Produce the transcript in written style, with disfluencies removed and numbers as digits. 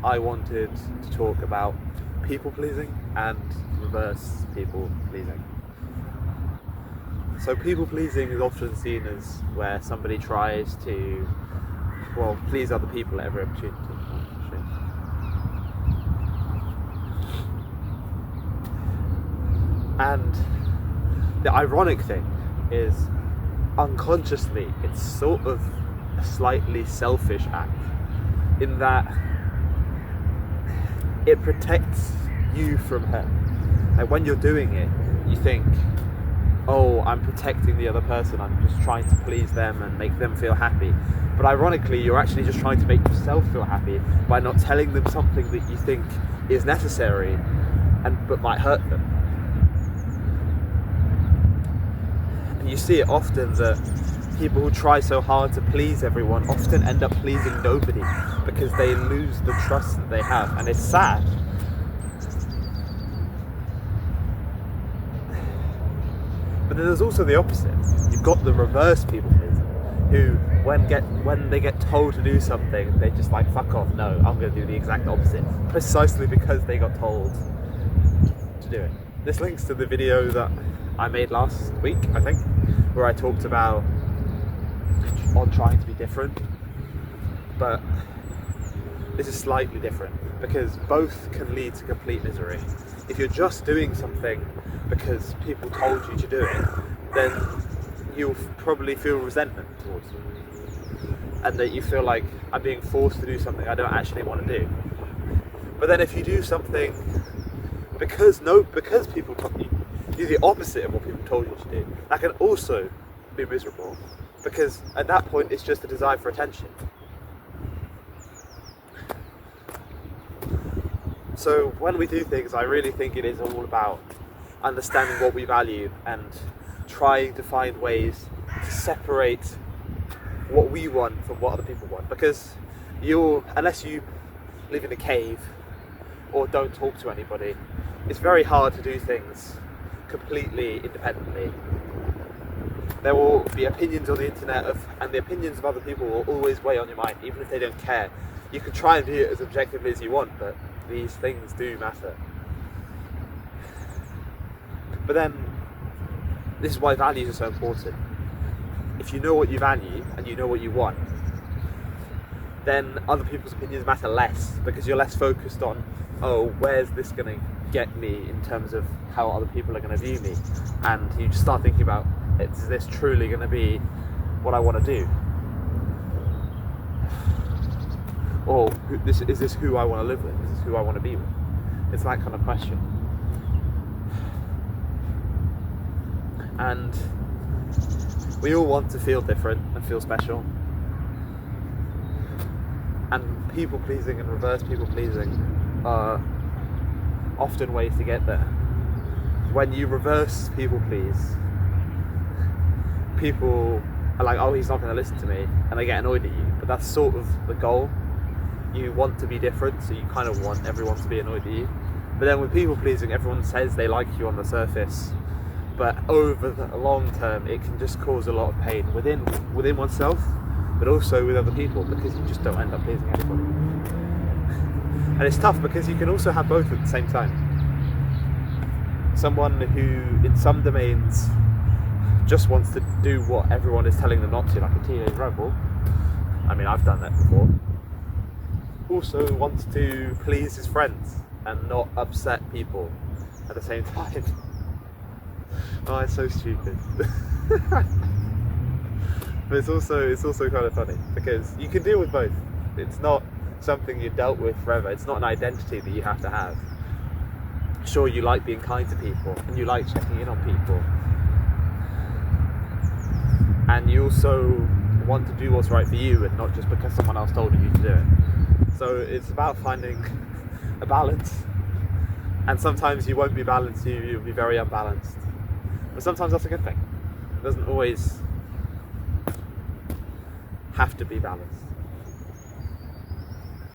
I wanted to talk about people pleasing and reverse people pleasing. So people pleasing is often seen as where somebody tries to, please other people at every opportunity. And the ironic thing is, unconsciously, it's sort of a slightly selfish act, in that it protects you from her. Like when you're doing it, you think, oh, I'm protecting the other person, I'm just trying to please them and make them feel happy. But ironically, you're actually just trying to make yourself feel happy by not telling them something that you think is necessary but might hurt them. And you see it often that people who try so hard to please everyone often end up pleasing nobody because they lose the trust that they have, and it's sad. But then there's also the opposite. You've got the reverse people pleaser, who when they get told to do something, they just like, fuck off, no, I'm going to do the exact opposite, precisely because they got told to do it. This links to the video that I made last week, I think, where I talked about on trying to be different. But this is slightly different, because both can lead to complete misery. If you're just doing something because people told you to do it, then you'll probably feel resentment towards them, and that you feel like, I'm being forced to do something I don't actually want to do. But then if you do something because people told you, do the opposite of what people told you to do, that can also be miserable, because at that point it's just a desire for attention. So when we do things, I really think it is all about understanding what we value and trying to find ways to separate what we want from what other people want. Because unless you live in a cave or don't talk to anybody, it's very hard to do things completely independently. There will be opinions on the internet and the opinions of other people will always weigh on your mind, even if they don't care. You can try and view it as objectively as you want, but these things do matter. But then, this is why values are so important. If you know what you value and you know what you want, then other people's opinions matter less, because you're less focused on, oh, where's this going to get me in terms of how other people are going to view me, and you just start thinking about, is this truly going to be what I want to do? Or is this who I want to live with? Is this who I want to be with? It's that kind of question. And we all want to feel different and feel special. And people pleasing and reverse people pleasing are often ways to get there. When you reverse people please, people are like, oh, he's not going to listen to me, and they get annoyed at you. But that's sort of the goal. You want to be different, so you kind of want everyone to be annoyed at you. But then with people pleasing, everyone says they like you on the surface, but over the long term it can just cause a lot of pain within oneself, but also with other people, because you just don't end up pleasing anybody. And it's tough because you can also have both at the same time. Someone who in some domains just wants to do what everyone is telling them not to, like a teenage rebel. I mean, I've done that before. Also wants to please his friends and not upset people at the same time. Oh, it's so stupid. But it's also kind of funny, because you can deal with both. It's not something you've dealt with forever. It's not an identity that you have to have. Sure, you like being kind to people and you like checking in on people, and you also want to do what's right for you and not just because someone else told you to do it. So it's about finding a balance, and sometimes you won't be balanced, you'll be very unbalanced, but sometimes that's a good thing. It doesn't always have to be balanced.